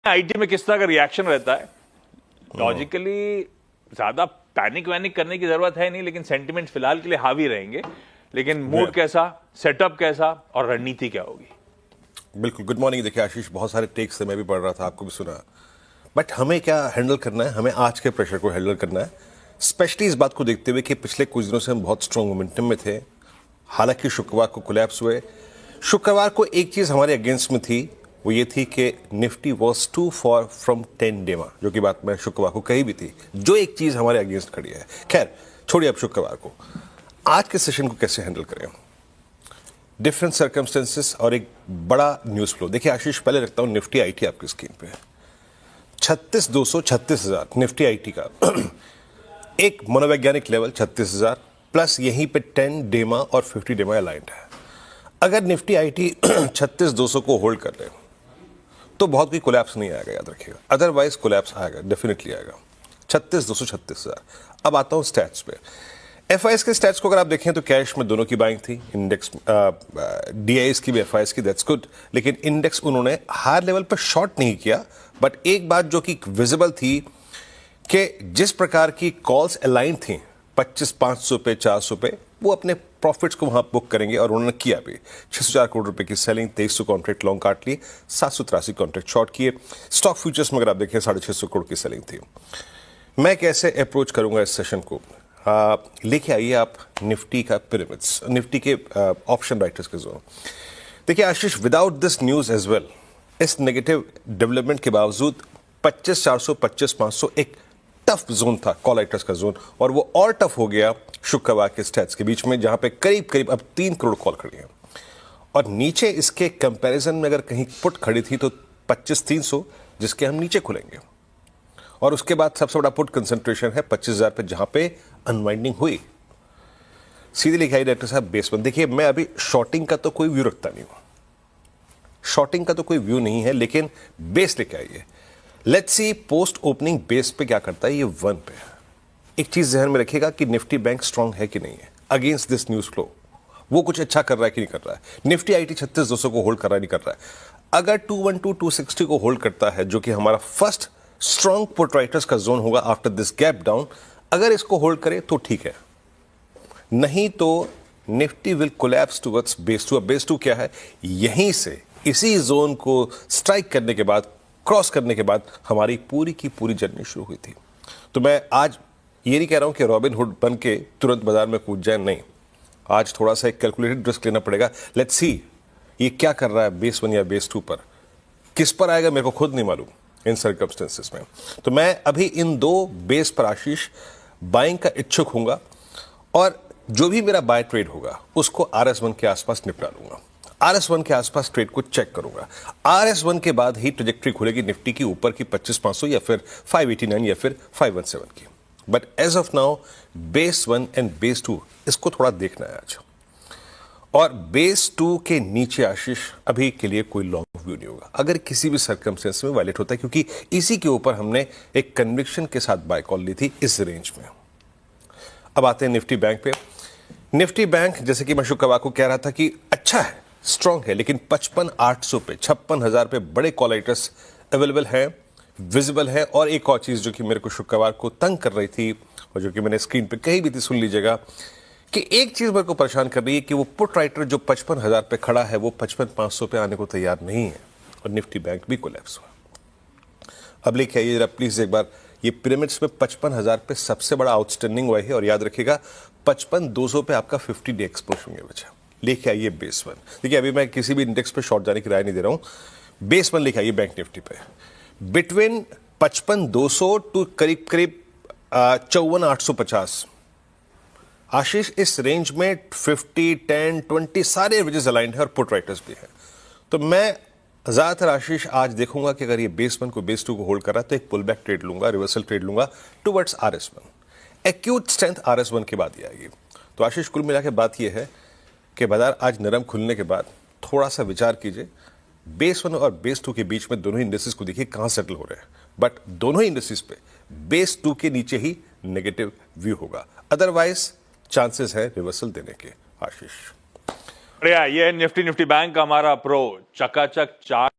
IT में किस तरह का रिएक्शन रहता है? लॉजिकली ज्यादा पैनिक वैनिक करने की जरूरत है नहीं, लेकिन सेंटिमेंट फिलहाल के लिए हावी रहेंगे। लेकिन मूड कैसा, सेटअप कैसा और रणनीति क्या होगी? बिल्कुल। Good morning. देखिए आशीष, बहुत सारे टेक्स थे, मैं भी पढ़ रहा था, आपको भी सुना। बट हमें क्या हैंडल करना है, हमें आज के प्रेशर को हैंडल करना है, स्पेशली इस बात को देखते हुए कि पिछले कुछ दिनों से हम बहुत स्ट्रॉन्ग मोमेंटम में थे। हालांकि शुक्रवार को कोलैप्स हुए। शुक्रवार को एक चीज हमारे अगेंस्ट में थी, वो ये थी कि Nifty was to for from 10 DEMA, जो कि बात मैं शुक्रवार को कही भी थी, जो एक चीज हमारे अगेंस्ट खड़ी है। खैर छोड़िए अब शुक्रवार को, आज के सेशन को कैसे हैंडल करें, डिफरेंट सर्कमस्टेंसेस और एक बड़ा न्यूज फ्लो। देखिए आशीष, पहले रखता हूं निफ्टी आईटी आपकी स्क्रीन पे। 36,200 36,000 निफ्टी आईटी का एक मनोवैज्ञानिक लेवल 36,000 प्लस यहीं पे 10 डेमा और 50 डेमा अलाइंड है। अगर निफ्टी आईटी 36,200 को होल्ड कर ले तो बहुत कोई कोलैप्स नहीं आएगा, याद रखिएगा। अदरवाइज कोलैप्स आएगा, डेफिनेटली आएगा। 36,200 36,000। अब आता हूं स्टैट्स पे। एफआईएस के स्टैट्स को अगर आप देखें तो कैश में दोनों की बाइंग थी, इंडेक्स डीआईएस की भी एफआईएस की, दैट्स गुड। लेकिन इंडेक्स उन्होंने हायर लेवल पर शॉर्ट नहीं किया। बट एक बात जो कि विजिबल थी कि जिस प्रकार की कॉल्स अलाइन थी 25,500 पे 400 पे, वो अपने प्रॉफिट्स को वहां बुक करेंगे और उन्होंने किया भी। 604 करोड़ रुपए की सेलिंग, 2300 कॉन्ट्रैक्ट लॉन्ग काट लिए, 783 कॉन्ट्रैक्ट शॉर्ट किए। स्टॉक फ्यूचर्स में अगर आप देखें 650 करोड़ की सेलिंग थी। मैं कैसे अप्रोच करूंगा इस सेशन को, लेके आइए आप निफ्टी का पिरामिड्स, निफ्टी के ऑप्शन राइटर्स के जोन। देखिए Ashish, without this news as well, इस नेगेटिव डेवलपमेंट के बावजूद 25,400 25,500 एक टफ जोन था, कॉल राइटर्स का जोन, और वो और टफ हो गया शुक्रवार के स्टैट्स के बीच में, जहां पे करीब करीब अब 3 करोड़ कॉल खड़ी है। और नीचे इसके कंपैरिजन में अगर कहीं पुट खड़ी थी तो 25,300, जिसके हम नीचे खुलेंगे। और उसके बाद सबसे बड़ा पुट कंसंट्रेशन है 25,000 पे, जहां पे अनवाइंडिंग हुई। सीधे लिखाई डायरेक्टर साहब बेस वन। देखिए मैं अभी शॉर्टिंग का तो कोई व्यू रखता नहीं हूं, शॉर्टिंग का तो कोई व्यू नहीं है, लेकिन बेस लेके आइए। Let's see post opening base पे क्या करता है। ये 1 पे है। एक चीज ध्यान में रखिएगा कि निफ्टी बैंक स्ट्रांग है कि नहीं है अगेंस्ट दिस न्यूज फ्लो। वो कुछ अच्छा कर रहा है कि नहीं कर रहा है। निफ्टी आईटी 36,200 को होल्ड कर रहा है, नहीं कर रहा है। अगर 212 260 को होल्ड करता है, जो कि हमारा फर्स्ट स्ट्रॉन्ग पुट राइटर्स का जोन होगा आफ्टर दिस गैप डाउन, अगर इसको होल्ड करे तो ठीक है, नहीं तो Nifty will collapse towards base 2। अब बेस 2 क्या है? यहीं से इसी जोन को स्ट्राइक करने के बाद, क्रॉस करने के बाद हमारी पूरी की पूरी जर्नी शुरू हुई थी। तो मैं आज ये नहीं कह रहा हूं कि रॉबिन हुड बन के तुरंत बाजार में कूद जाए, नहीं। आज थोड़ा सा एक कैलकुलेटेड रिस्क लेना पड़ेगा। लेट्स सी ये क्या कर रहा है बेस 1 या बेस 2 पर, किस पर आएगा मेरे को खुद नहीं मालूम इन सर्कमस्टेंसेस में। तो मैं अभी इन 2 बेस पर आशीष बाइंग का इच्छुक हूंगा, और जो भी मेरा बाय ट्रेड होगा उसको RS1 के आसपास निपटा लूंगा। RS1 के आसपास ट्रेड को चेक करूंगा। RS1 के बाद ही ट्रेजेक्ट्री खुलेगी निफ्टी की ऊपर की 25,500 या फिर 589 या फिर 517 की। But as of now base 1 and base 2 इसको थोड़ा देखना है आज। और बेस 2 के नीचे आशीष अभी के लिए कोई लॉन्ग व्यू नहीं होगा, अगर किसी भी सर्कमस्टेंस में वायलेट होता है, क्योंकि इसी के ऊपर हमने एक कन्विक्शन के साथ बाय कॉल ली थी इस रेंज में। अब आते हैं निफ्टी बैंक पे। निफ्टी बैंक, जैसे कि मैं शुक्रवार को कह रहा था कि अच्छा है, स्ट्रांग है, लेकिन 55,800 पे 56,000 पे बड़े कॉल राइटर्स अवेलेबल हैं, विजिबल है। और एक और चीज जो कि मेरे को शुक्रवार को तंग कर रही थी और जो कि मैंने स्क्रीन पे कही भी थी, सुन लीजिएगा, कि एक चीज मेरे को परेशान कर रही है कि वो पुट राइटर जो 55,000 पे खड़ा है वो 55,500 पे आने को तैयार नहीं है, और निफ्टी बैंक भी कोलैप्स हुआ। अब लेके आइए जरा प्लीज एक बार, ये पिरामिड्स में 55,000 पे सबसे बड़ा आउटस्टैंडिंग हुआ है, और याद रखिएगा 55,200 पे आपका 50 डे एक्सपोजर होंगे बचा। लेके आइए बेस 1। देखिए अभी मैं किसी भी इंडेक्स पे शॉर्ट जाने की राय नहीं दे रहा हूं। बेस 1 लेके आइए बैंक निफ्टी पे, बिटवीन 55,200 टू करीब करीब 54,850। आशीष इस रेंज में 50 10 20 सारे एवरेजेस अलाइंड है और पुट राइटर्स भी है। तो मैं ज्यादातर आशीष आज देखूंगा कि अगर ये बेस 1 को बेस 2 को होल्ड कर रहा है तो एक पुल बैक ट्रेड लूंगा, रिवर्सल ट्रेड लूंगा towards RS1। Acute strength RS1 के बाद ही आएगी। तो आशीष कुल मिला के बात यह है कि बाजार आज नरम खुलने के बाद थोड़ा सा विचार कीजिए, बेस 1 और बेस 2 के बीच में दोनों ही इंडेक्सेस को देखिए कहां सेटल हो रहे हैं। बट दोनों ही इंडेक्सेस पे बेस 2 के नीचे ही नेगेटिव व्यू होगा, अदरवाइज चांसेस है रिवर्सल देने के। आशीष बढ़िया, ये निफ्टी बैंक का हमारा अप्रोच, चकाचक चार्ट।